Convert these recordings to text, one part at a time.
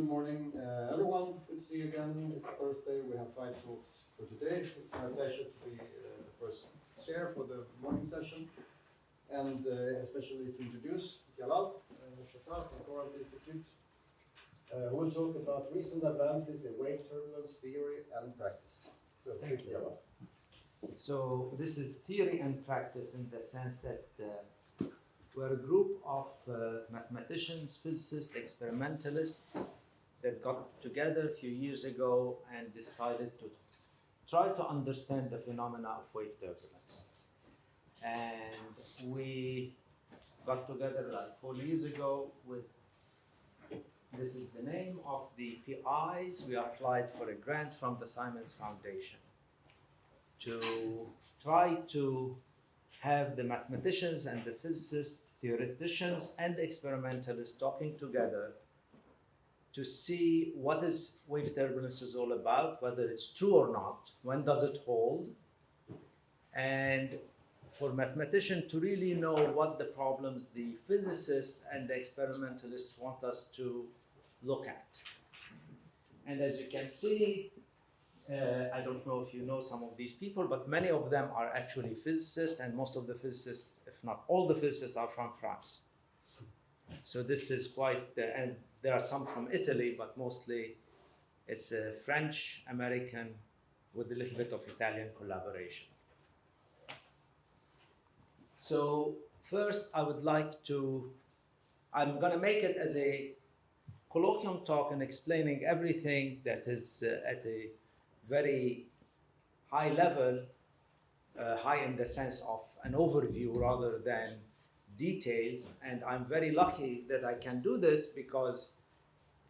good morning, everyone. Good to see you again. It's Thursday. We have 5 talks for today. It's my pleasure to be the first chair for the morning session, and especially to introduce Jalal Shatah from Turbulence Institute, who will talk about recent advances in wave turbulence theory and practice. So, please, Jalal. So this is theory and practice in the sense that we're a group of mathematicians, physicists, experimentalists that got together a few years ago and decided to try to understand the phenomena of wave turbulence. And we got together like 4 years ago with, this is the name of the PIs. We applied for a grant from the Simons Foundation to try to have the mathematicians and the physicists, theoreticians and experimentalists talking together to see what is wave turbulence is all about, whether it's true or not, when does it hold, and for mathematicians to really know what the problems the physicists and the experimentalists want us to look at. And as you can see, I don't know if you know some of these people, but many of them are actually physicists, and most of the physicists, if not all the physicists, are from France. So this is quite, and there are some from Italy, but mostly it's a French, American, with a little bit of Italian collaboration. So first I would like to, I'm going to make it as a colloquium talk and explaining everything that is at a very high level, high in the sense of an overview rather than details. And I'm very lucky that I can do this because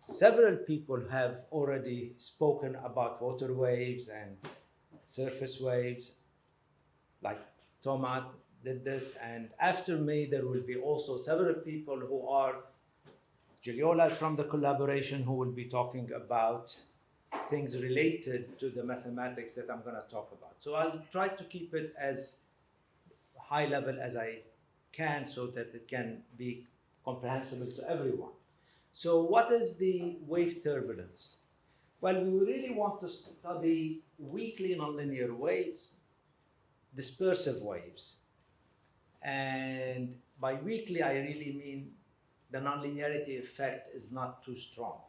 several people have already spoken about water waves and surface waves, like Thomas did this. And after me, there will be also several people who are Juliolas from the collaboration who will be talking about things related to the mathematics that I'm going to talk about. So I'll try to keep it as high level as I can so that it can be comprehensible to everyone. So what is the wave turbulence? Well, we really want to study weakly nonlinear waves, dispersive waves. And by weakly, I really mean the nonlinearity effect is not too strong.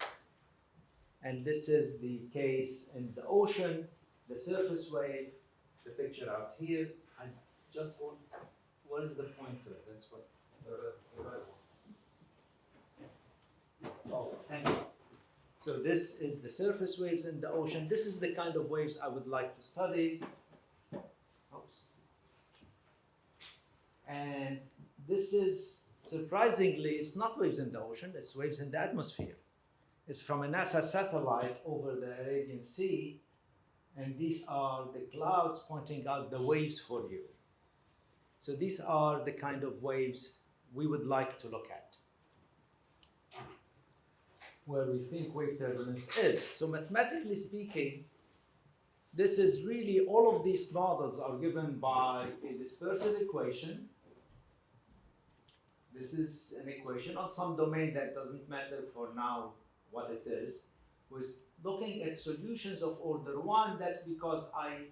And this is the case in the ocean, the surface wave, the picture out here. I just want, what is the pointer? That's what I want. Oh, thank you. So this is the surface waves in the ocean. This is the kind of waves I would like to study. Oops. And this is, surprisingly, it's not waves in the ocean, it's waves in the atmosphere. It's from a NASA satellite over the Arabian Sea, and these are the clouds pointing out the waves for you. So these are the kind of waves we would like to look at, where we think wave turbulence is. So mathematically speaking, this is really, all of these models are given by a dispersive equation. This is an equation on some domain that doesn't matter for now what it is, was looking at solutions of order 1. That's because I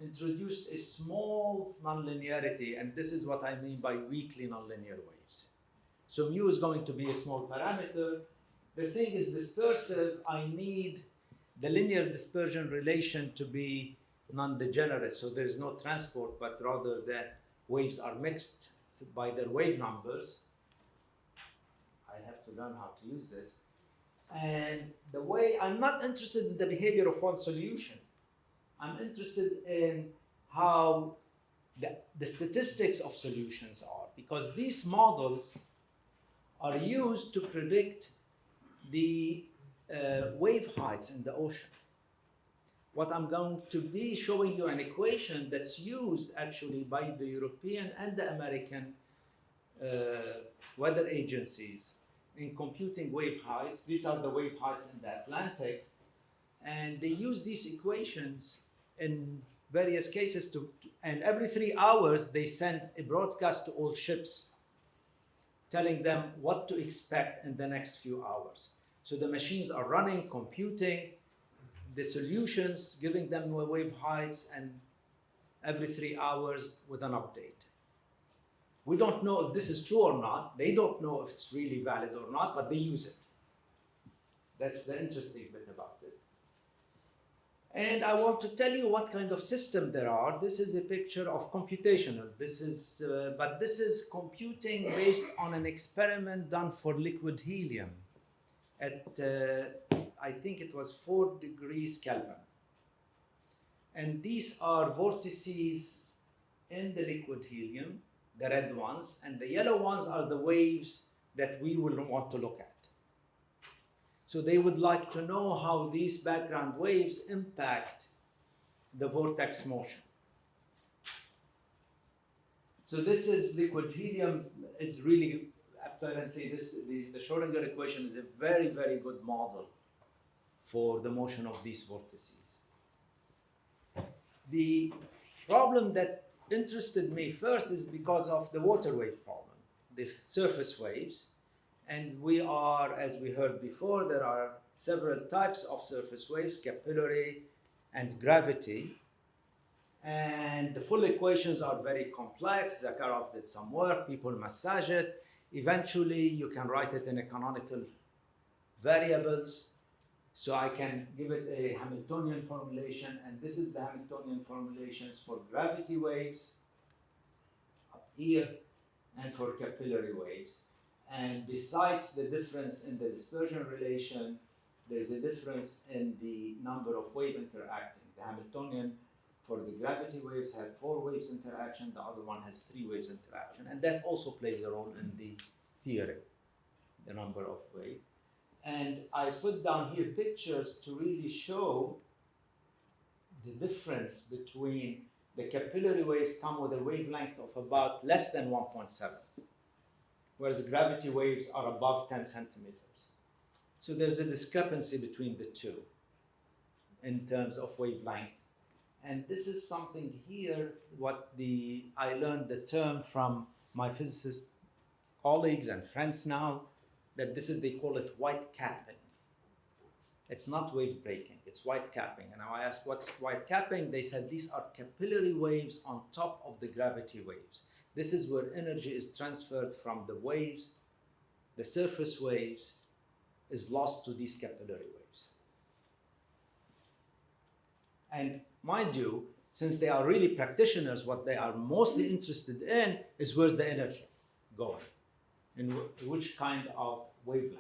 introduced a small nonlinearity, and this is what I mean by weakly nonlinear waves. So mu is going to be a small parameter. The thing is dispersive. I need the linear dispersion relation to be non-degenerate, so there is no transport, but rather that waves are mixed by their wave numbers. I have to learn how to use this. And the way, I'm not interested in the behavior of one solution. I'm interested in how the statistics of solutions are, because these models are used to predict the wave heights in the ocean. What I'm going to be showing you an equation that's used actually by the European and the American weather agencies in computing wave heights. These are the wave heights in the Atlantic, and they use these equations in various cases and every 3 hours they send a broadcast to all ships telling them what to expect in the next few hours. So the machines are running, computing the solutions, giving them wave heights, and every 3 hours with an update. We don't know if this is true or not. They don't know if it's really valid or not, but they use it. That's the interesting bit about it. And I want to tell you what kind of system there are. This is a picture of computational. But this is computing based on an experiment done for liquid helium at, I think it was 4 degrees Kelvin. And these are vortices in the liquid helium, the red ones, and the yellow ones are the waves that we will want to look at. So they would like to know how these background waves impact the vortex motion. So this is liquid helium. Is really, apparently, the Schrodinger equation is a very, very good model for the motion of these vortices. The problem that interested me first is because of the water wave problem, the surface waves. And we are, as we heard before, there are several types of surface waves, capillary and gravity. And the full equations are very complex. Zakharov did some work, people massage it. Eventually, you can write it in a canonical variables. So I can give it a Hamiltonian formulation, and this is the Hamiltonian formulations for gravity waves up here and for capillary waves. And besides the difference in the dispersion relation, there's a difference in the number of waves interacting. The Hamiltonian for the gravity waves have 4 waves interaction, the other one has 3 waves interaction, and that also plays a role in the theory, the number of waves. And I put down here pictures to really show the difference between the capillary waves come with a wavelength of about less than 1.7. Whereas the gravity waves are above 10 centimeters. So there's a discrepancy between the two in terms of wavelength. And this is something here, I learned the term from my physicist colleagues and friends now, that they call it white capping. It's not wave breaking, it's white capping. And now I asked, what's white capping? They said these are capillary waves on top of the gravity waves. This is where energy is transferred from the waves, the surface waves, is lost to these capillary waves. And mind you, since they are really practitioners, what they are mostly interested in is where's the energy going, in which kind of wavelength.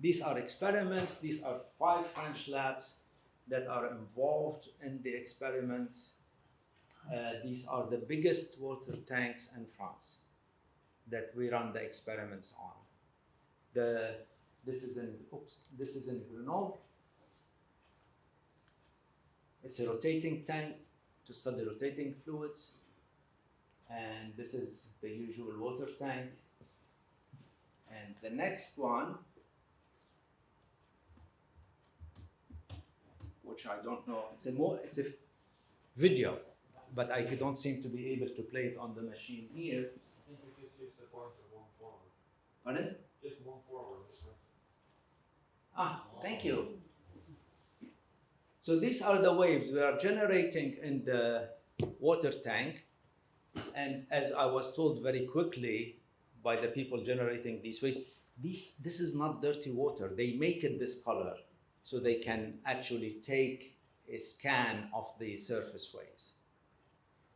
These are experiments. These are 5 French labs that are involved in the experiments. These are the biggest water tanks in France that we run the experiments on. This is in Grenoble. It's a rotating tank to study rotating fluids. And this is the usual water tank. And the next one, which I don't know, it's a video, but I don't seem to be able to play it on the machine here. I think you just use the pointer one forward. Pardon? Just one forward. Thank you. So these are the waves we are generating in the water tank. And as I was told very quickly by the people generating these waves, this is not dirty water. They make it this color so they can actually take a scan of the surface waves.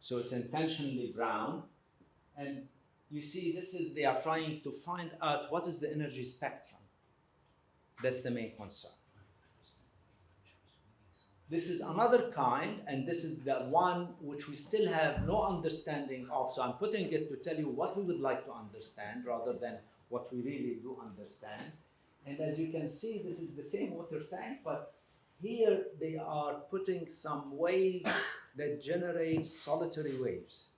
So it's intentionally brown. And you see, they are trying to find out what is the energy spectrum. That's the main concern. This is another kind, and this is the one which we still have no understanding of. So I'm putting it to tell you what we would like to understand rather than what we really do understand. And as you can see, this is the same water tank, but here they are putting some waves that generate solitary waves.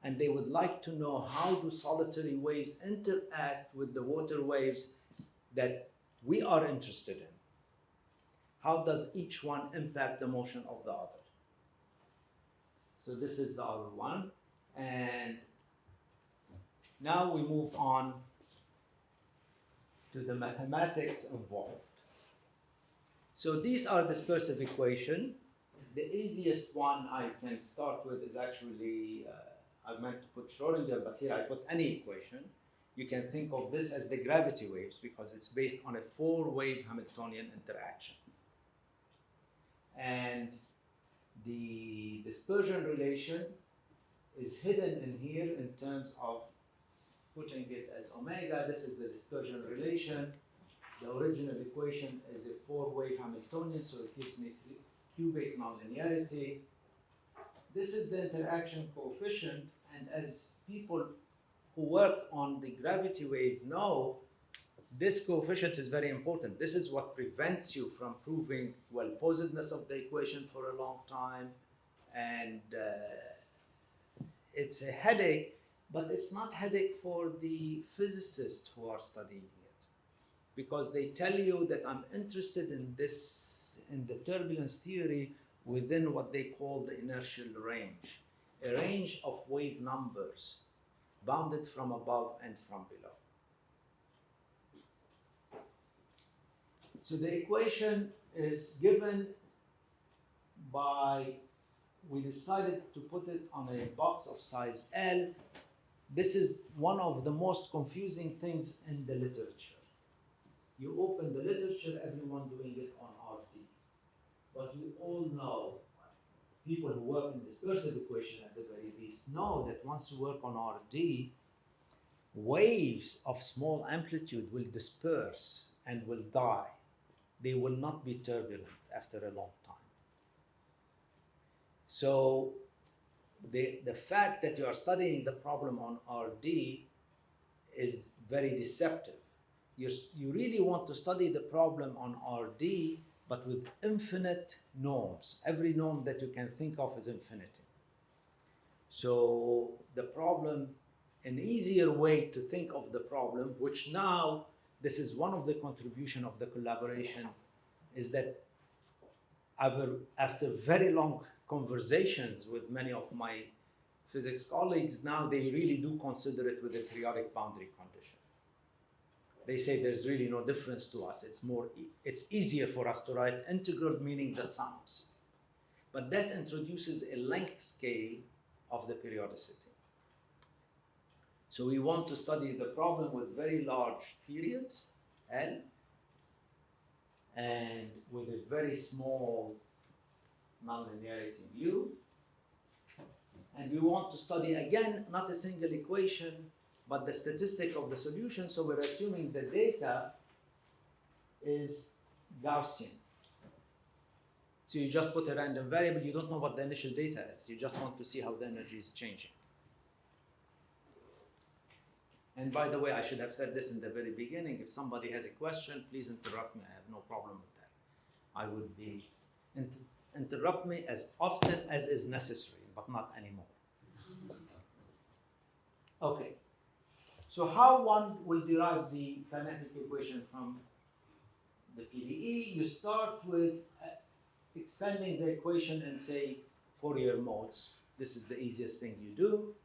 And they would like to know how do solitary waves interact with the water waves that we are interested in. How does each one impact the motion of the other? So this is the other one. And now we move on to the mathematics involved. So these are dispersive equation. The easiest one I can start with is actually, I meant to put Schrodinger, but here I put any equation. You can think of this as the gravity waves because it's based on a four-wave Hamiltonian interaction. And the dispersion relation is hidden in here in terms of putting it as omega. This is the dispersion relation. The original equation is a four-wave Hamiltonian, so it gives me cubic nonlinearity. This is the interaction coefficient, and as people who work on the gravity wave know, this coefficient is very important. This is what prevents you from proving well-posedness of the equation for a long time, and it's a headache, but it's not headache for the physicists who are studying it, because they tell you that I'm interested in this, in the turbulence theory within what they call the inertial range, a range of wave numbers bounded from above and from below. So the equation is given by, we decided to put it on a box of size L. This is one of the most confusing things in the literature. You open the literature, everyone doing it on RD. But we all know, people who work in dispersive equation at the very least, know that once you work on RD, waves of small amplitude will disperse and will die. They will not be turbulent after a long time. So the fact that you are studying the problem on RD is very deceptive. You really want to study the problem on RD, but with infinite norms. Every norm that you can think of is infinity. So the problem, an easier way to think of the problem, which now this is one of the contribution of the collaboration, is that after very long conversations with many of my physics colleagues, now they really do consider it with a periodic boundary condition. They say there's really no difference to us. It's easier for us to write integral, meaning the sums. But that introduces a length scale of the periodicity. So we want to study the problem with very large periods, L, and with a very small nonlinearity mu. And we want to study, again, not a single equation, but the statistic of the solution. So we're assuming the data is Gaussian. So you just put a random variable, you don't know what the initial data is. You just want to see how the energy is changing. And by the way, I should have said this in the very beginning. If somebody has a question, please interrupt me. I have no problem with that. I would be, interrupt me as often as is necessary, but not anymore. Okay. So how one will derive the kinetic equation from the PDE? You start with expanding the equation and say Fourier modes. This is the easiest thing you do.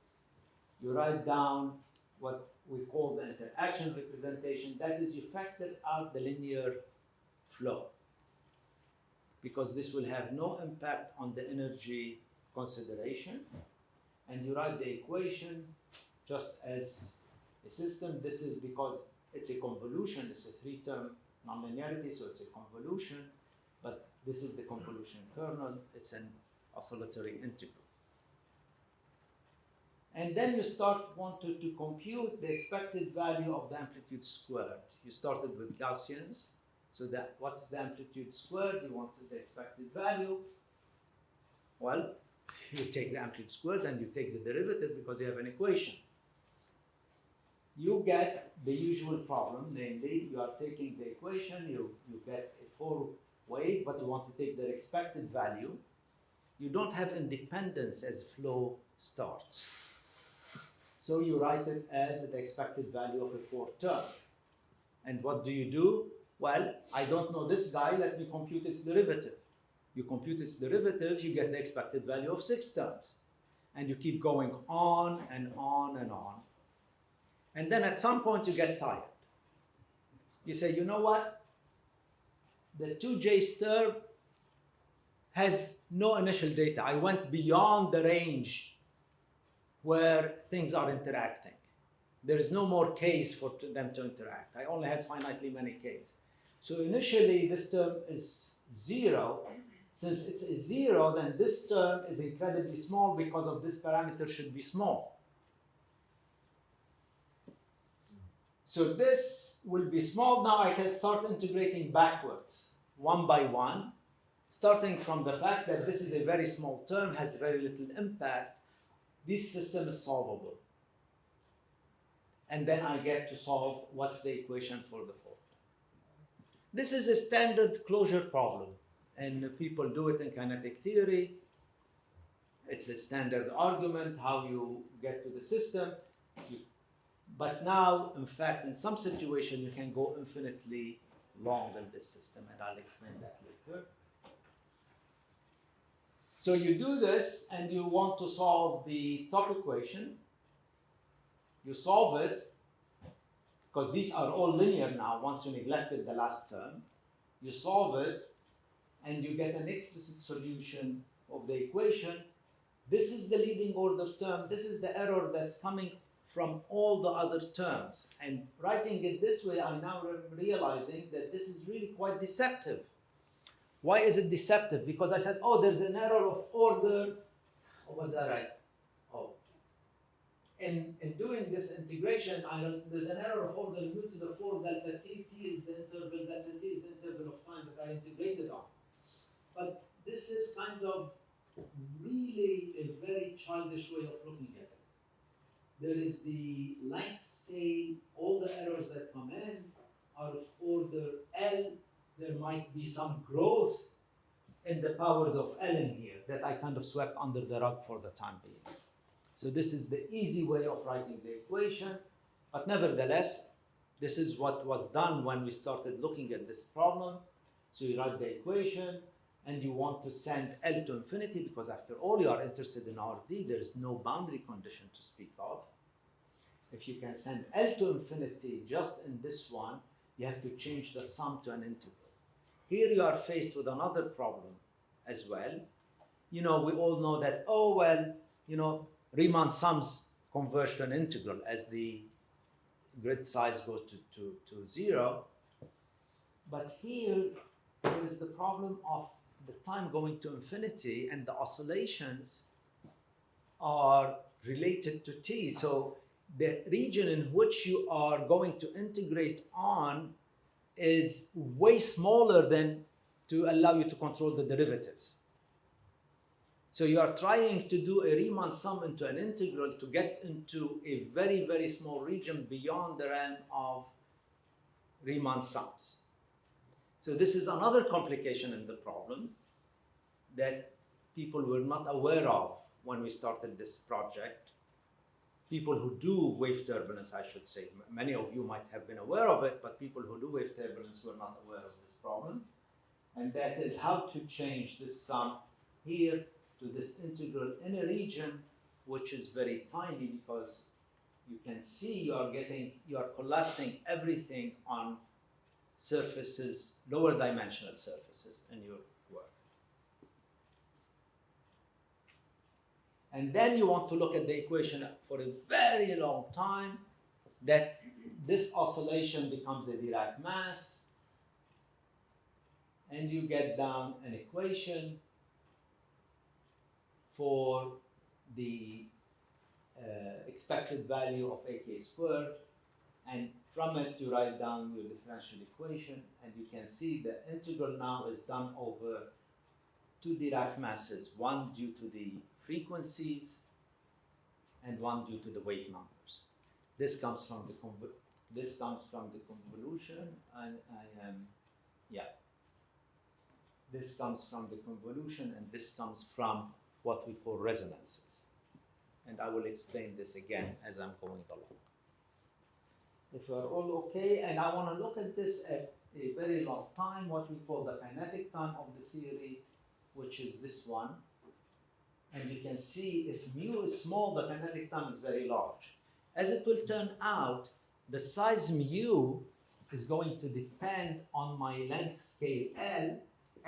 You write down what we call the interaction representation. That is, you factor out the linear flow, because this will have no impact on the energy consideration. And you write the equation just as a system. This is because it's a convolution. It's a three-term nonlinearity, so it's a convolution. But this is the convolution kernel. It's an oscillatory integral. And then you wanted to compute the expected value of the amplitude squared. You started with Gaussians. So what's the amplitude squared? You wanted the expected value. Well, you take the amplitude squared and you take the derivative because you have an equation. You get the usual problem, namely you are taking the equation, you get a four wave, but you want to take their expected value. You don't have independence as flow starts. So you write it as the expected value of a fourth term. And what do? Well, I don't know this guy, let me compute its derivative. You compute its derivative, you get the expected value of 6 terms. And you keep going on and on and on. And then at some point you get tired. You say, you know what? The 2J stir has no initial data. I went beyond the range where things are interacting. There is no more case for them to interact. I only had finitely many Ks. So initially, this term is 0. Since it's a 0, then this term is incredibly small because of this parameter should be small. So this will be small. Now I can start integrating backwards, one by one, starting from the fact that this is a very small term, has very little impact. This system is solvable. And then I get to solve what's the equation for the fourth term. This is a standard closure problem, and people do it in kinetic theory. It's a standard argument, how you get to the system. But now, in fact, in some situation, you can go infinitely long in this system, and I'll explain that later. So you do this, and you want to solve the top equation. You solve it, because these are all linear now, once you neglected the last term. You solve it, and you get an explicit solution of the equation. This is the leading order term. This is the error that's coming from all the other terms. And writing it this way, I'm now realizing that this is really quite deceptive. Why is it deceptive? Because I said, oh, there's an error of order. Oh, what did I write? Oh. In doing this integration, I know there's an error of order mu to the 4 delta t. T is the interval, delta t is the interval of time that I integrated on. But this is kind of really a very childish way of looking at it. There is the length scale, all the errors that come in are of order L. There might be some growth in the powers of L in here that I kind of swept under the rug for the time being. So this is the easy way of writing the equation, but nevertheless, this is what was done when we started looking at this problem. So you write the equation, and you want to send L to infinity, because after all, you are interested in RD. There is no boundary condition to speak of. If you can send L to infinity just in this one, you have to change the sum to an integral. Here you are faced with another problem as well. You know, we all know that, oh, well, you know, Riemann sums converge to an integral as the grid size goes to 0. But here, there is the problem of the time going to infinity, and the oscillations are related to t. So the region in which you are going to integrate on is way smaller than to allow you to control the derivatives. So you are trying to do a Riemann sum into an integral to get into a very, very small region beyond the realm of Riemann sums. So this is another complication in the problem that people were not aware of when we started this project. People who do wave turbulence, I should say. Many of you might have been aware of it, but people who do wave turbulence were not aware of this problem. And that is how to change this sum here to this integral in a region which is very tiny, because you can see you are collapsing everything on surfaces, lower dimensional surfaces in your work. And then you want to look at the equation for a very long time, that this oscillation becomes a Dirac mass, and you get down an equation for the expected value of AK squared, and from it you write down your differential equation, and you can see the integral now is done over 2 Dirac masses, one due to the frequencies and one due to the wave numbers. This comes from the convolution, and this comes from the convolution, and this comes from what we call resonances. And I will explain this again as I'm going along. If you are all okay, and I want to look at this at a very long time, what we call the kinetic time of the theory, which is this one. And you can see if mu is small, the kinetic time is very large. As it will turn out, the size mu is going to depend on my length scale L.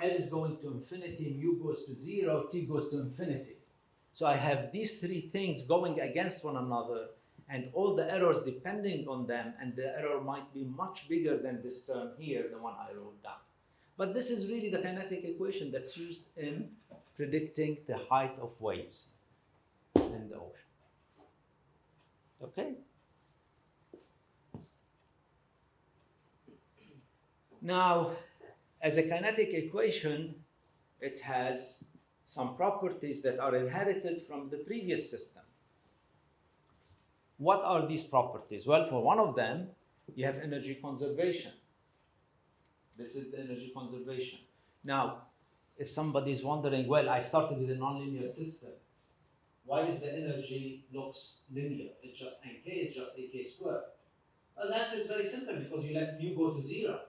L is going to infinity, mu goes to 0, t goes to infinity. So I have these three things going against one another, and all the errors depending on them, and the error might be much bigger than this term here, the one I wrote down. But this is really the kinetic equation that's used in predicting the height of waves in the ocean. Okay? Now, as a kinetic equation, it has some properties that are inherited from the previous system. What are these properties? Well, for one of them, you have energy conservation. This is the energy conservation. Now, if somebody is wondering, well, I started with a nonlinear system. Why is the energy looks linear? It's just nk is just ak squared. Well, the answer is very simple, because you let mu go to 0.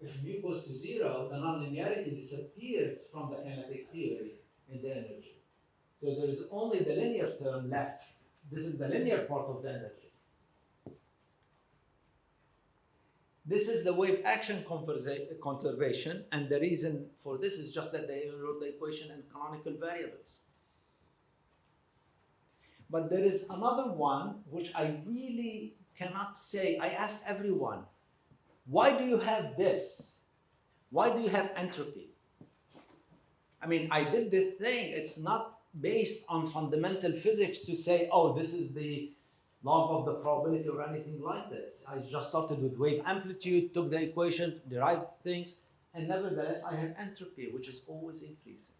If mu goes to 0, the nonlinearity disappears from the kinetic theory in the energy. So there is only the linear term left. This is the linear part of the energy. This is the wave action conservation, and the reason for this is just that they wrote the equation in canonical variables. But there is another one which I really cannot say. I asked everyone, why do you have this? Why do you have entropy? I mean, I did this thing. It's not based on fundamental physics to say, oh, this is the log of the probability or anything like this. I just started with wave amplitude, took the equation, derived things, and nevertheless, I have entropy, which is always increasing.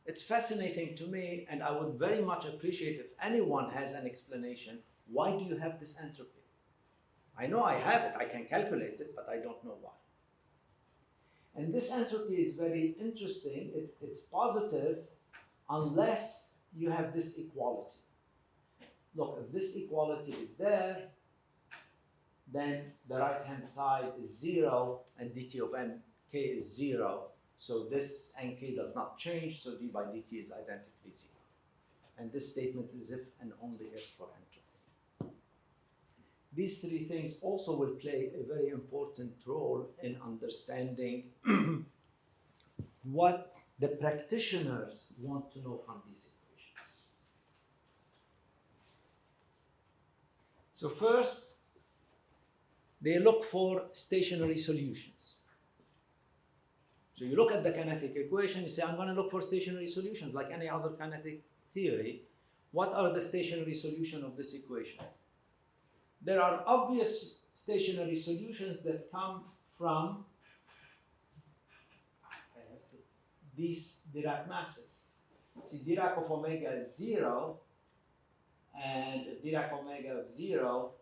It's fascinating to me, and I would very much appreciate if anyone has an explanation. Why do you have this entropy? I know I have it, I can calculate it, but I don't know why. And this entropy is very interesting. It's positive unless you have this equality. Look, if this equality is there, then the right-hand side is 0, and dt of nk is 0. So this nk does not change, so d by dt is identically 0. And this statement is if and only if for entropy. These three things also will play a very important role in understanding what the practitioners want to know from these equations. So first, they look for stationary solutions. So you look at the kinetic equation, you say, I'm going to look for stationary solutions like any other kinetic theory. What are the stationary solutions of this equation? There are obvious stationary solutions that come from these Dirac masses. See, Dirac of omega is 0, and if Dirac omega of 0,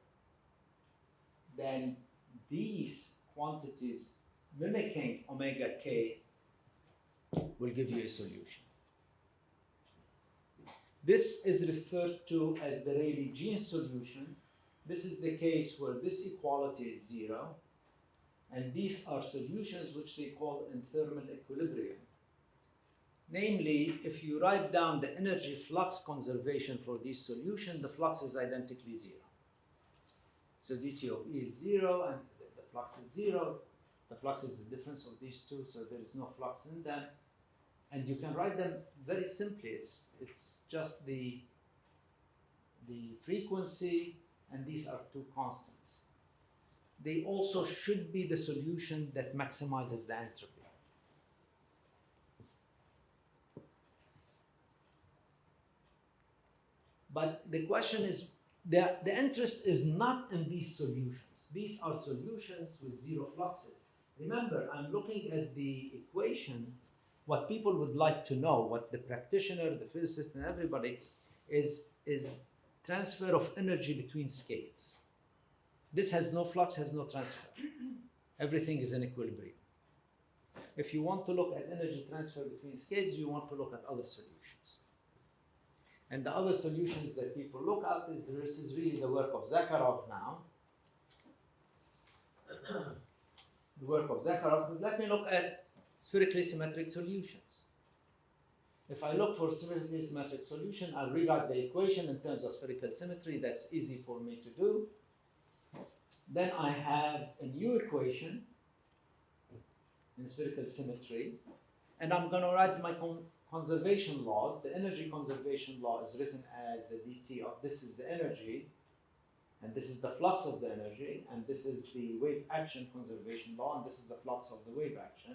then these quantities mimicking omega k will give you a solution. This is referred to as the Rayleigh-Jeans solution. This is the case where this equality is 0, and these are solutions which they call in thermal equilibrium. Namely, if you write down the energy flux conservation for these solutions, the flux is identically 0. So dt of E is 0, and the flux is 0. The flux is the difference of these two, so there is no flux in them. And you can write them very simply. It's just the frequency, and these are two constants. They also should be the solution that maximizes the entropy. But the question is, the interest is not in these solutions. These are solutions with 0 fluxes. Remember, I'm looking at the equations. What people would like to know, what the practitioner, the physicist, and everybody is transfer of energy between scales. This has no flux, has no transfer. Everything is in equilibrium. If you want to look at energy transfer between scales, you want to look at other solutions. And the other solutions that people look at is, this is really the work of Zakharov now. The work of Zakharov says, let me look at spherically symmetric solutions. If I look for spherically symmetric solution, I'll rewrite the equation in terms of spherical symmetry. That's easy for me to do. then I have a new equation in spherical symmetry, and I'm going to write my conservation laws. The energy conservation law is written as the dt of this is the energy, and this is the flux of the energy, and this is the wave action conservation law, and this is the flux of the wave action.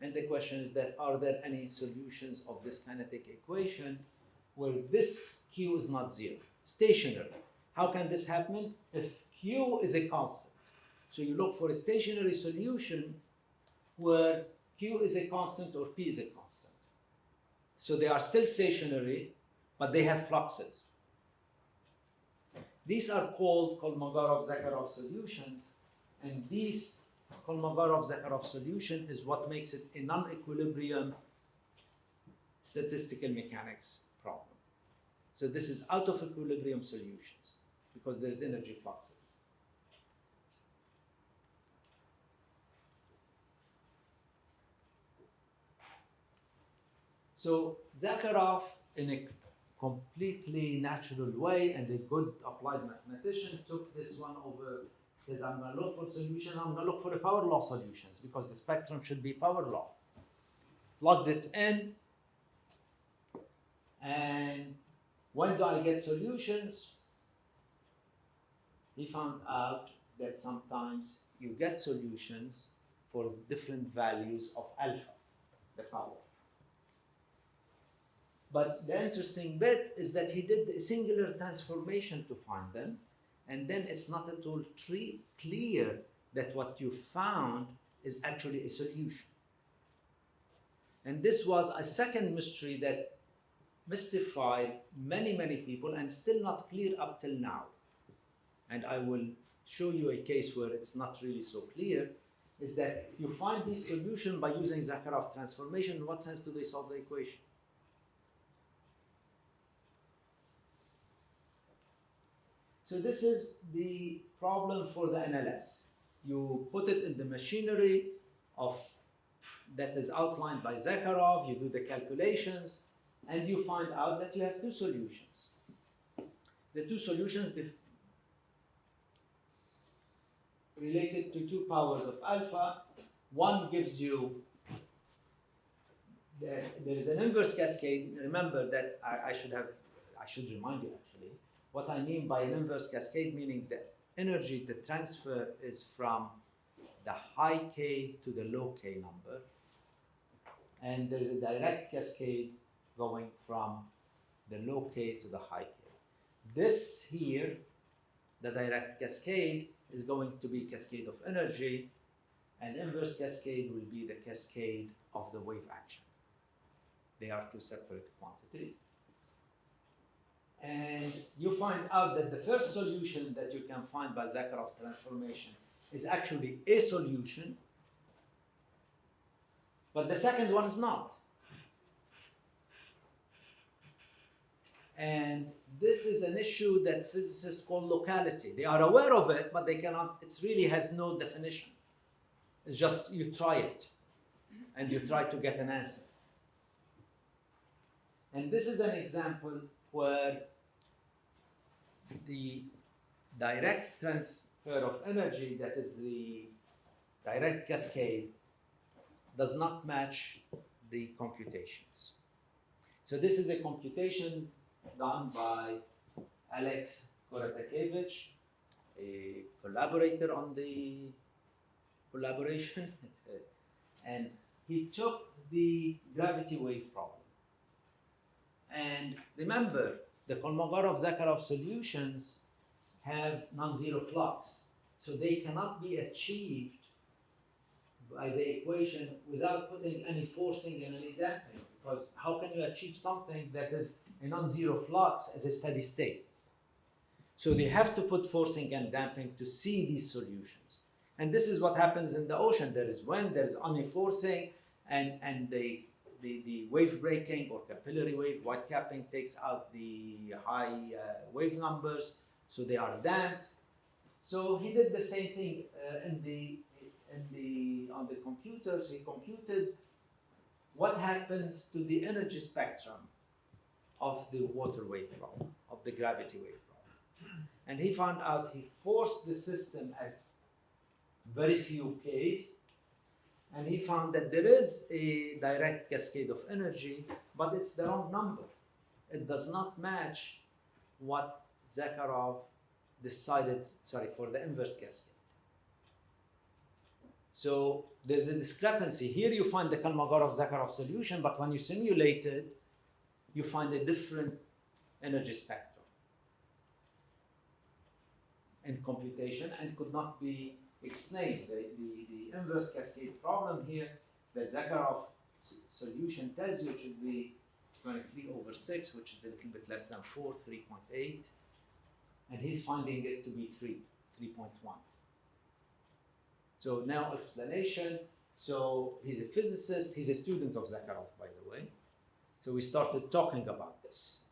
And the question is that, are there any solutions of this kinetic equation where this Q is not zero, stationary? How can this happen? If Q is a constant, so you look for a stationary solution where Q is a constant or P is a constant. So they are still stationary, but they have fluxes. These are called Kolmogorov-Zakharov solutions, and these Kolmogorov-Zakharov solution is what makes it a non-equilibrium statistical mechanics problem. So this is out of equilibrium solutions because there's energy fluxes. So Zakharov, in a completely natural way and a good applied mathematician, took this one over, says, I'm going to look for solution, I'm going to look for the power law solutions because the spectrum should be power law. Plugged it in, and when do I get solutions? He found out that sometimes you get solutions for different values of alpha, the power. But the interesting bit is that he did a singular transformation to find them, and then it's not at all clear that what you found is actually a solution. And this was a second mystery that mystified many, many people and still not clear up till now. And I will show you a case where it's not really so clear, is that you find this solution by using Zakharov transformation. In what sense do they solve the equation? So this is the problem for the NLS. You put it in the machinery of that is outlined by Zakharov, you do the calculations, and you find out that you have two solutions. The two solutions related to two powers of alpha. One gives you, there is an inverse cascade. Remember that I should remind you actually, what I mean by an inverse cascade, meaning the energy, the transfer is from the high K to the low K number. And there's a direct cascade going from the low K to the high K. This here, the direct cascade, is going to be cascade of energy, and inverse cascade will be the cascade of the wave action. They are two separate quantities. And you find out that the first solution that you can find by Zakharov transformation is actually a solution, but the second one is not. And this is an issue that physicists call locality. They are aware of it, but they cannot, it really has no definition. It's just you try it, and you try to get an answer. And this is an example where the direct transfer of energy, that is the direct cascade, does not match the computations. So this is a computation done by Alex Korotakevich, a collaborator on the collaboration, and he took the gravity wave problem. And remember, the Kolmogorov-Zakharov solutions have non-zero flux, so they cannot be achieved by the equation without putting any forcing and any damping, because how can you achieve something that is a non-zero flux as a steady state? So they have to put forcing and damping to see these solutions. And this is what happens in the ocean. There is wind, there is only forcing, and the wave breaking or capillary wave, white capping takes out the high wave numbers, so they are damped. So he did the same thing on the computers. He computed what happens to the energy spectrum of the water wave problem, of the gravity wave problem. And he found out he forced the system at very few Ks, and he found that there is a direct cascade of energy, but it's the wrong number. It does not match what Zakharov decided, for the inverse cascade. So there's a discrepancy. Here you find the Kolmogorov-Zakharov solution, but when you simulate it, you find a different energy spectrum in computation and could not be explained. The inverse cascade problem here that Zakharov solution tells you it should be 23/6, which is a little bit less than 4, 3.8. And he's finding it to be 3.1. So now explanation. So he's a physicist. He's a student of Zakharov, by the way. So we started talking about this.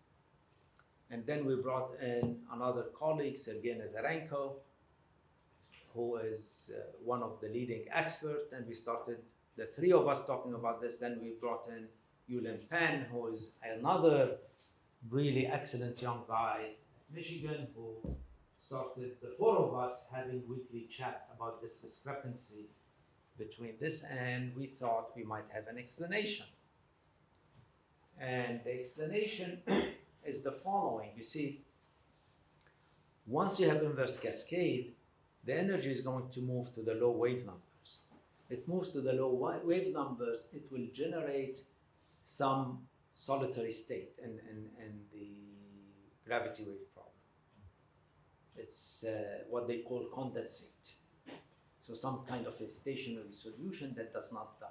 And then we brought in another colleague, Sergei Nazarenko, who is one of the leading experts. And we started, the three of us, talking about this. Then we brought in Yulin Penn, who is another really excellent young guy at Michigan, who started the four of us having weekly chat about this discrepancy between this, and we thought we might have an explanation. And the explanation is the following. You see, once you have inverse cascade, the energy is going to move to the low wave numbers. It moves to the low wave numbers, it will generate some solitary state in the gravity wave problem. It's what they call condensate. So some kind of a stationary solution that does not die.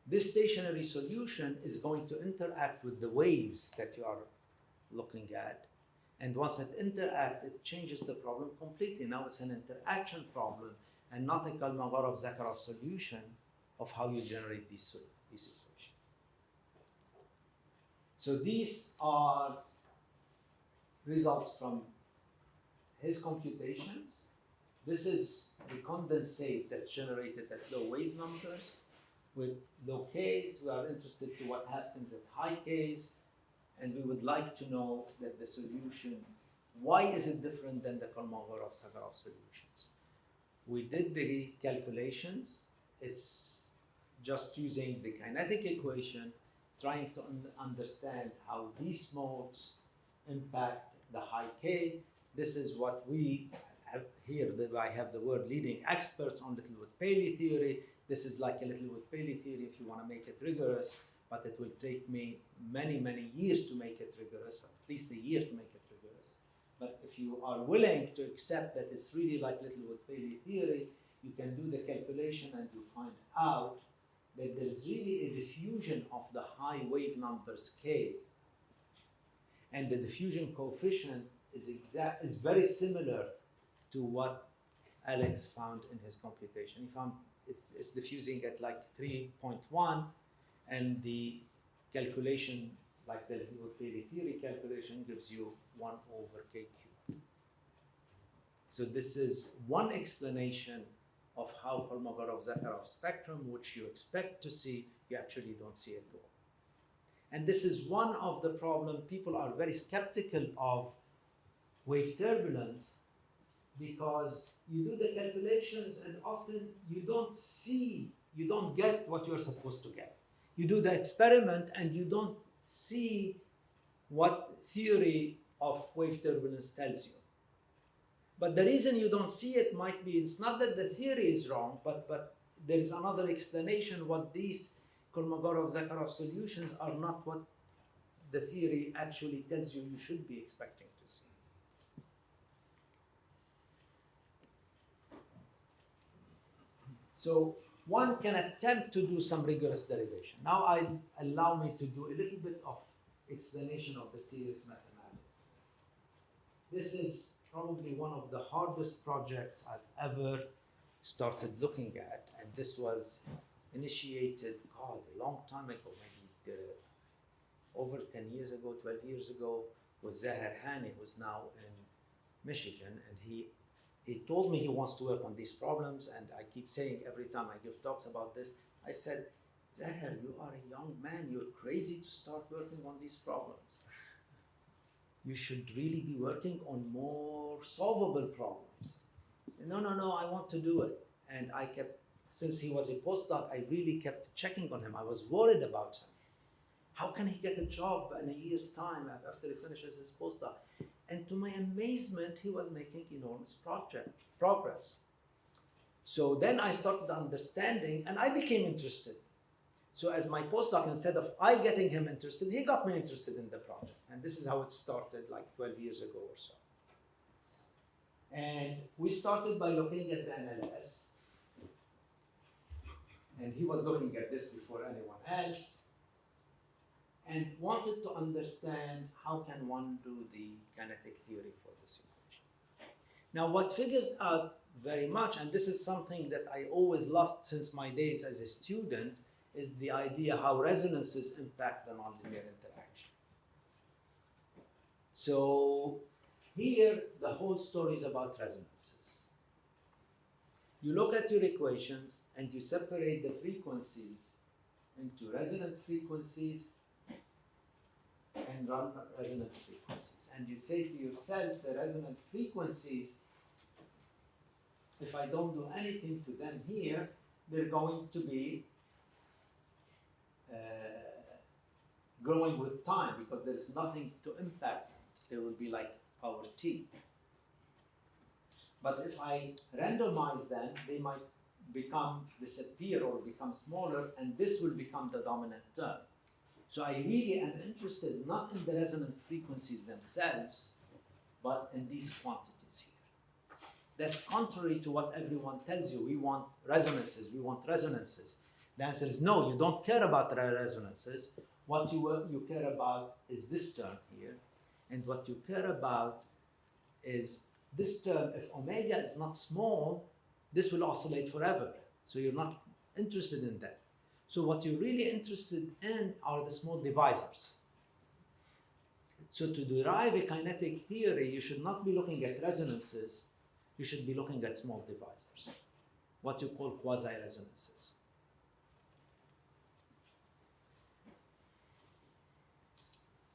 This stationary solution is going to interact with the waves that you are looking at. And once it interacts, it changes the problem completely. Now it's an interaction problem and not a Kolmogorov-Zakharov solution of how you generate these equations. So these are results from his computations. This is the condensate that's generated at low wave numbers. With low Ks, we are interested to what happens at high Ks, and we would like to know that the solution, why is it different than the Kolmogorov-Zakharov solutions? We did the calculations. It's just using the kinetic equation, trying to understand how these modes impact the high K. This is what we have here. I have the word leading experts on Littlewood-Paley theory. This is like a Littlewood-Paley theory if you want to make it rigorous, but it will take me many, many years to make it rigorous, or at least a year to make it rigorous. But if you are willing to accept that it's really like Littlewood-Paley theory, you can do the calculation and you find out that there's really a diffusion of the high wave numbers K. And the diffusion coefficient is very similar to what Alex found in his computation. He found it's diffusing at like 3.1, and the calculation, like the Littlewood-Paley theory calculation, gives you 1 over K cubed. So this is one explanation of how Kolmogorov-Zakharov spectrum, which you expect to see, you actually don't see at all. And this is one of the problems. People are very skeptical of wave turbulence because you do the calculations and often you don't get what you're supposed to get. You do the experiment and you don't see what theory of wave turbulence tells you. But the reason you don't see it might be, it's not that the theory is wrong, but there is another explanation what these Kolmogorov-Zakharov solutions are not what the theory actually tells you should be expecting to see. So one can attempt to do some rigorous derivation. Now allow me to do a little bit of explanation of the serious mathematics. This is probably one of the hardest projects I've ever started looking at, and this was initiated, God, a long time ago, maybe over 10 years ago, 12 years ago, with Zahir Hani, who's now in Michigan, and he told me he wants to work on these problems, and I keep saying every time I give talks about this, I said, Zahir, you are a young man, you're crazy to start working on these problems. you should really be working on more solvable problems. No, no, no, I want to do it. And I kept, since he was a postdoc, I really kept checking on him. I was worried about him. How can he get a job in a year's time after he finishes his postdoc? And to my amazement, he was making enormous progress. So then I started understanding, and I became interested. So as my postdoc, instead of I getting him interested, he got me interested in the project. And this is how it started like 12 years ago or so. And we started by looking at the NLS. And he was looking at this before anyone else. And wanted to understand how can one do the kinetic theory for this equation. Now what figures out very much, and this is something that I always loved since my days as a student, is the idea how resonances impact the nonlinear interaction. So here, the whole story is about resonances. You look at your equations and you separate the frequencies into resonant frequencies and resonant frequencies. And you say to yourself, the resonant frequencies, if I don't do anything to them here, they're going to be growing with time because there is nothing to impact them. They will be like power t. But if I randomize them, they might disappear or become smaller, and this will become the dominant term. So I really am interested not in the resonant frequencies themselves, but in these quantities here. That's contrary to what everyone tells you. We want resonances, we want resonances. The answer is no, you don't care about the resonances. What you care about is this term here. And what you care about is this term. If omega is not small, this will oscillate forever. So you're not interested in that. So what you're really interested in are the small divisors. So to derive a kinetic theory, you should not be looking at resonances. You should be looking at small divisors, what you call quasi-resonances.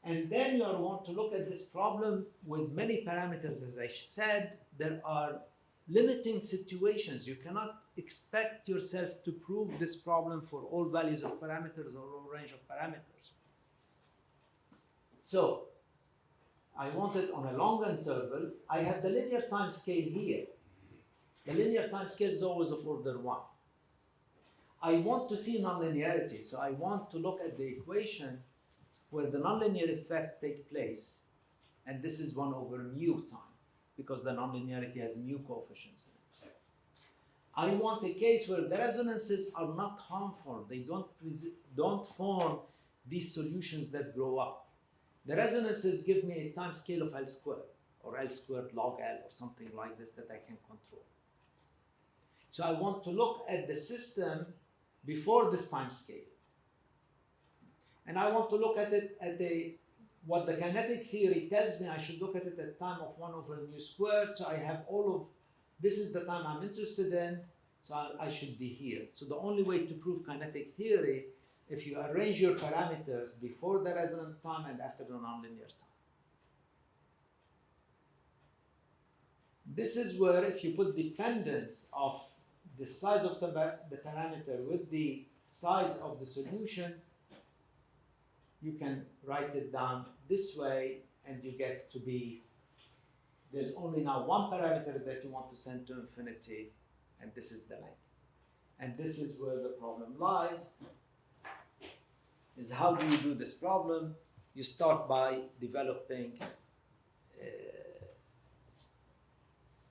And then you want to look at this problem with many parameters. As I said, there are limiting situations. You cannot expect yourself to prove this problem for all values of parameters or all range of parameters. So I want it on a long interval. I have the linear time scale here. The linear time scale is always of order 1. I want to see nonlinearity, so I want to look at the equation where the nonlinear effects take place, and this is 1 over mu time, because the nonlinearity has mu coefficients in it. I want a case where the resonances are not harmful. They don't form these solutions that grow up. The resonances give me a time scale of L squared, or L squared log L, or something like this that I can control. So I want to look at the system before this time scale. And I want to look at it at what the kinetic theory tells me I should look at it at time of 1 over mu squared. So I have this is the time I'm interested in, so I should be here. So the only way to prove kinetic theory, if you arrange your parameters before the resonant time and after the nonlinear time. This is where if you put dependence of the size of the parameter with the size of the solution, you can write it down this way, and you get to be, there's only now one parameter that you want to send to infinity, and this is the length. And this is where the problem lies, is how do you do this problem? You start by developing,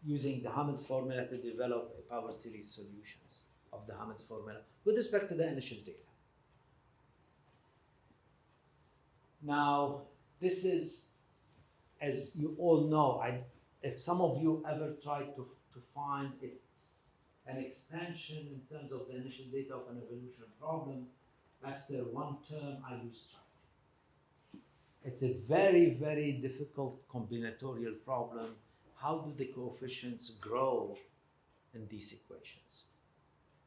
using the Hammond's formula to develop a power series solutions of the Hammond's formula with respect to the initial data. Now, this is, as you all know, if some of you ever tried to find an expansion in terms of the initial data of an evolution problem, after one term, I lose track. It's a very, very difficult combinatorial problem. How do the coefficients grow in these equations?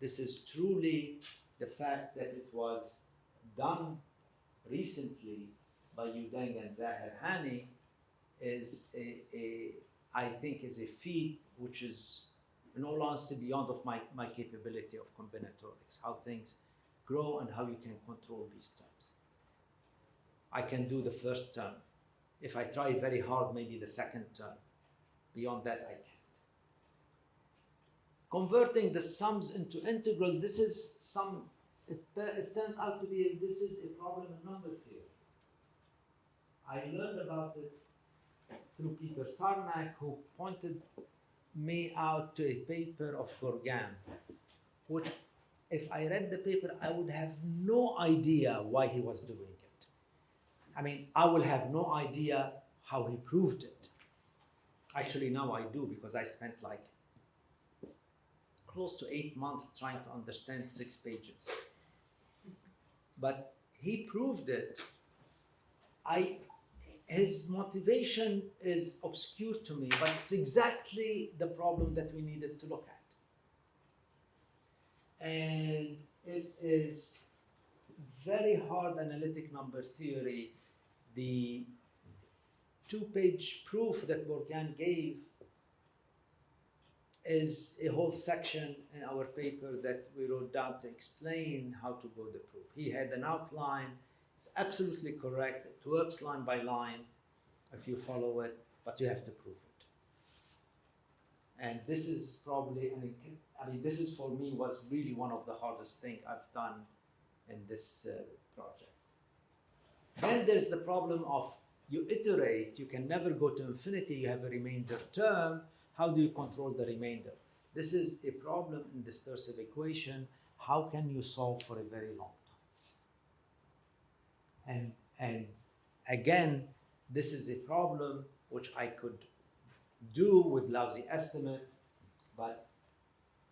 This is truly the fact that it was done recently by Yudeng and Zahir Hani is I think is a feat which is, in all honesty, beyond of my capability of combinatorics, how things grow and how you can control these terms. I can do the first term. If I try very hard, maybe the second term. Beyond that, I can't. Converting the sums into integral, this is it turns out to be, this is a problem in number theory. I learned about it through Peter Sarnak, who pointed me out to a paper of Gorgan, which if I read the paper, I would have no idea why he was doing it. I mean, I will have no idea how he proved it. Actually, now I do, because I spent like close to 8 months trying to understand 6 pages. But he proved it. His motivation is obscure to me, but it's exactly the problem that we needed to look at. And it is very hard analytic number theory. The 2-page proof that Borgan gave is a whole section in our paper that we wrote down to explain how to go the proof. He had an outline. It's absolutely correct. It works line by line if you follow it, but you have to prove it. And this is probably, I mean, this is for me was really one of the hardest things I've done in this project. Then there's the problem of you iterate, you can never go to infinity, you have a remainder term. How do you control the remainder? This is a problem in dispersive equation. How can you solve for a very long time? And again, this is a problem which I could do with lousy estimate, but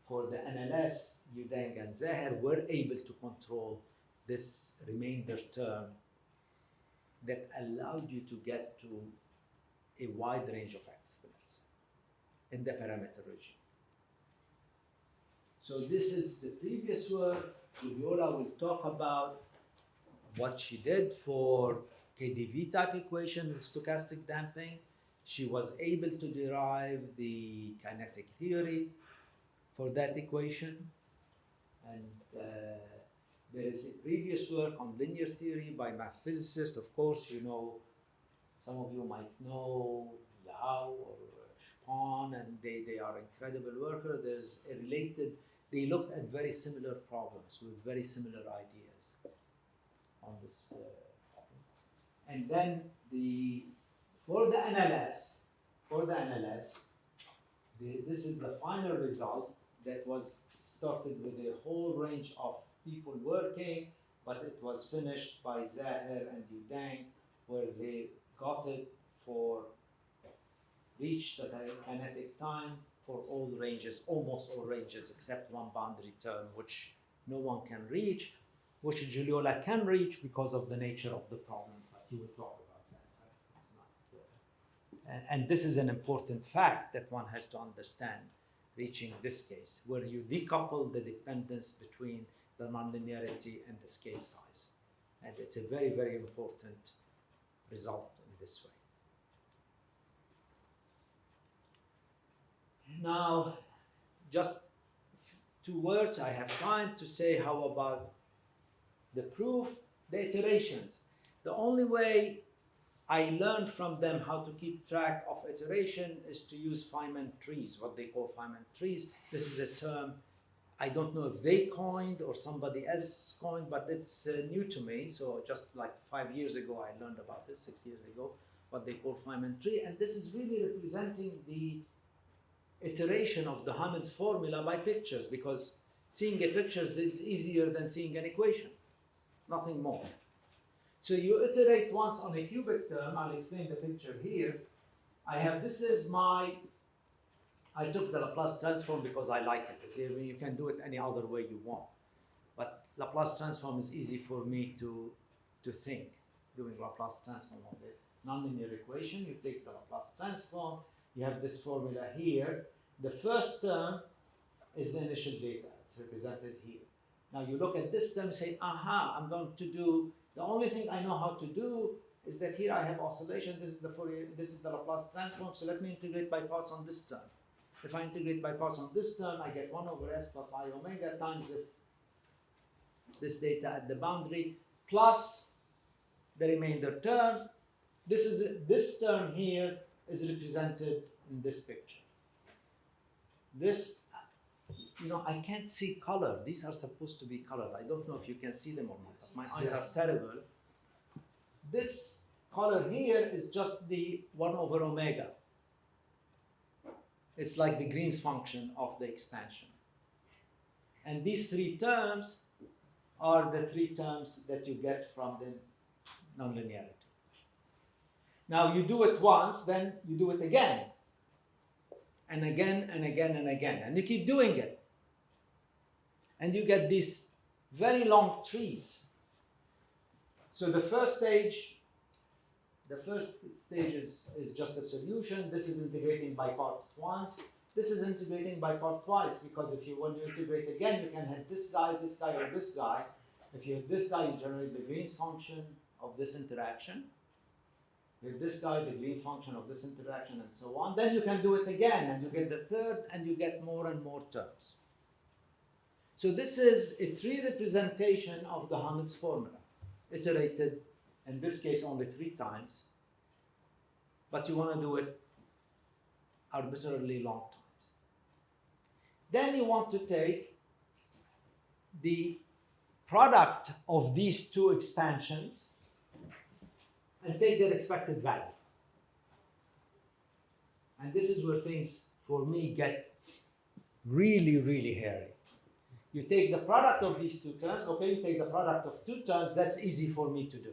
for the NLS, Udang and Zaher were able to control this remainder term that allowed you to get to a wide range of estimates in the parameter regime. So this is the previous work. Juliola will talk about what she did for KdV type equation with stochastic damping. She was able to derive the kinetic theory for that equation. And there is a previous work on linear theory by math physicists. Of course, you know, some of you might know Yao or Spahn, and they are incredible workers. There's a related, they looked at very similar problems with very similar ideas on this problem. And then for the NLS, this is the final result that was started with a whole range of people working, but it was finished by Zaher and Udang, where they got it for, reached the kinetic time for all ranges, almost all ranges, except one boundary term, which no one can reach, which Juliola can reach because of the nature of the problem, but he will talk about that. Right? It's not, and this is an important fact that one has to understand, reaching this case, where you decouple the dependence between the nonlinearity and the scale size. And it's a very, very important result in this way. Now, just 2 words, I have time to say how about the proof, the iterations. The only way I learned from them how to keep track of iteration is to use Feynman trees, what they call Feynman trees. This is a term I don't know if they coined or somebody else coined, but it's new to me. So just like 5 years ago, I learned about this, 6 years ago, what they call Feynman tree. And this is really representing the iteration of the Hammond's formula by pictures, because seeing a picture is easier than seeing an equation, nothing more. So you iterate once on a cubic term. I'll explain the picture here. I have, this is my, I took the Laplace transform because I like it. See, you can do it any other way you want. But Laplace transform is easy for me to think, doing Laplace transform of the nonlinear equation. You take the Laplace transform, you have this formula here. The first term is the initial data. It's represented here. Now you look at this term and say, aha, I'm going to do, the only thing I know how to do is that here I have oscillation. This is the Fourier, this is the Laplace transform. So let me integrate by parts on this term. If I integrate by parts on this term, I get 1 over s plus I omega times this data at the boundary plus the remainder term. This term here is represented in this picture. This, I can't see color. These are supposed to be colored. I don't know if you can see them or not. My eyes are terrible. This color here is just the 1 over omega. It's like the Green's function of the expansion. And these three terms are the three terms that you get from the nonlinearity. Now you do it once, then you do it again. And again, and again, and again. And you keep doing it. And you get these very long trees. So the first stage is just a solution. This is integrating by parts once. This is integrating by part twice, because when you integrate again, you can have this guy, or this guy. If you have this guy, you generate the Green's function of this interaction. You have this guy, the Green function of this interaction, and so on. Then you can do it again, and you get the third, and you get more and more terms. So this is a tree representation of the Hamid's formula, iterated, in this case, only 3 times. But you want to do it arbitrarily long times. Then you want to take the product of these 2 expansions and take their expected value. And this is where things, for me, get really, really hairy. You take the product of these 2 terms. Okay, you take the product of 2 terms. That's easy for me to do.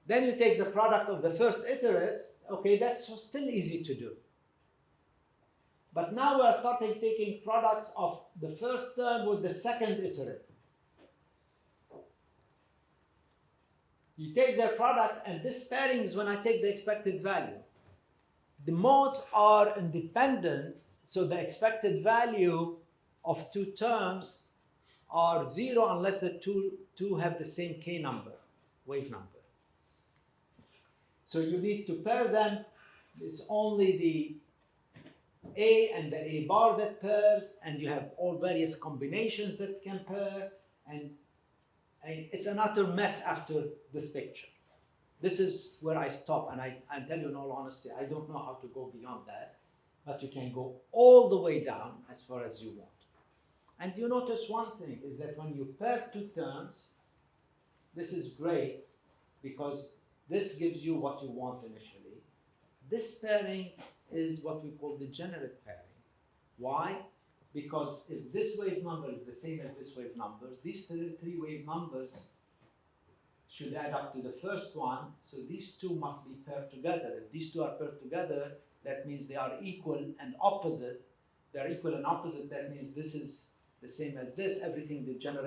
Then you take the product of the first iterates. Okay, that's still easy to do. But now we are starting taking products of the first term with the second iterate. You take their product, and this pairing is when I take the expected value. The modes are independent, so the expected value of 2 terms are 0 unless the two have the same k number, wave number. So you need to pair them. It's only the A and the A bar that pairs, and you have all various combinations that can pair, and it's an utter mess after this picture. This is where I stop, and I tell you in all honesty, I don't know how to go beyond that, but you can go all the way down as far as you want. And you notice one thing, is that when you pair 2 terms, this is great, because this gives you what you want initially. This pairing is what we call degenerate pairing. Why? Because if this wave number is the same as this wave numbers, these 3 wave numbers should add up to the first one, so these 2 must be paired together. If these 2 are paired together, that means they are equal and opposite. They are equal and opposite, that means this is the same as this, everything degenerates